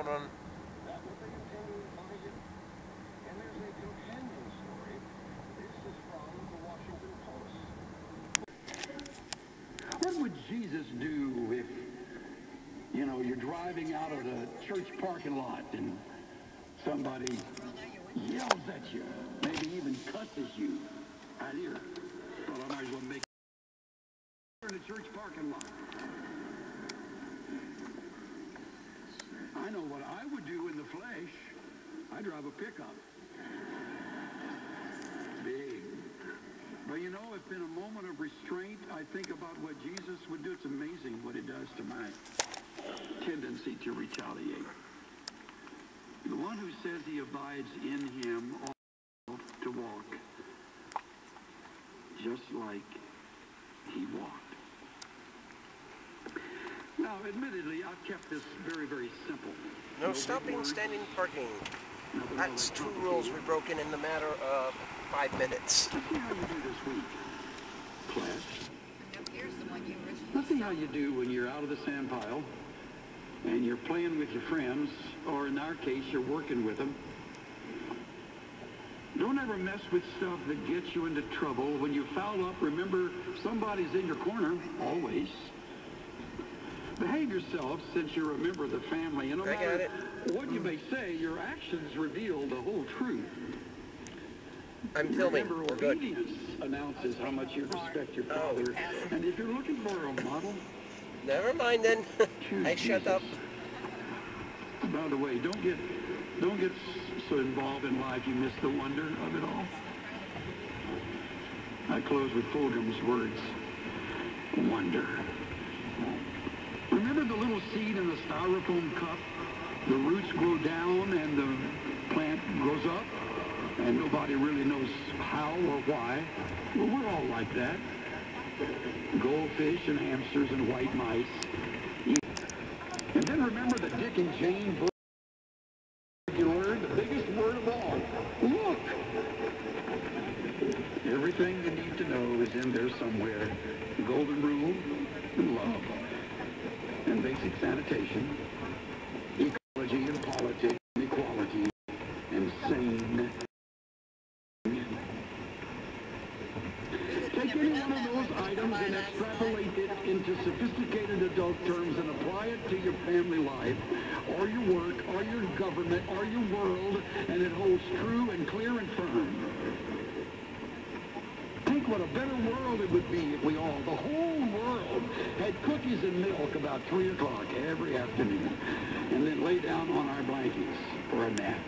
on. That what they intended to find it? And there's a companion story. This is from the Washington Post. What would Jesus do if, you know, you're driving out of the church parking lot and somebody yells at you, maybe even cusses you out here? Well, I might as well make in the church parking lot. I know what I would do in the flesh. I drive a pickup. Big. But you know, if in a moment of restraint, I think about what Jesus would do, it's amazing what it does to my tendency to retaliate. The one who says he abides in him ought to walk just like he walked. Now, admittedly, I've kept this very, very simple. No stopping, standing, parking. That's 2 rules we broke in the matter of 5 minutes. Let's see how you do this week, class. Here's the one you originally Let's see how you do when you're out of the sand pile and you're playing with your friends, or in our case, you're working with them. Don't ever mess with stuff that gets you into trouble. When you foul up, remember, somebody's in your corner, always. Behave yourself since you're a member of the family, and no matter what you may say, your actions reveal the whole truth. I'm filming. Remember, We're good. obedience announces how much you respect your father. And if you're looking for a model, Never mind then. I shut up. by the way, don't get so involved in life you miss the wonder of it all. I close with Fulgham's words. Wonder. Remember the little seed in the styrofoam cup? The roots grow down and the plant grows up, and nobody really knows how or why. Well, we're all like that. Goldfish and hamsters and white mice. And then remember the Dick and Jane book word, the biggest word of all. Look! Everything you need to know is in there somewhere. The golden rule and love. And basic sanitation, ecology and politics, and equality, and sane. Take any one of those items and extrapolate it into sophisticated adult terms and apply it to your family life, or your work, or your government, or your world, and it holds true and clear and firm. Think what a better world it would be if we all, the whole world, had cookies and milk about 3 o'clock every afternoon, and then lay down on our blankets for a nap.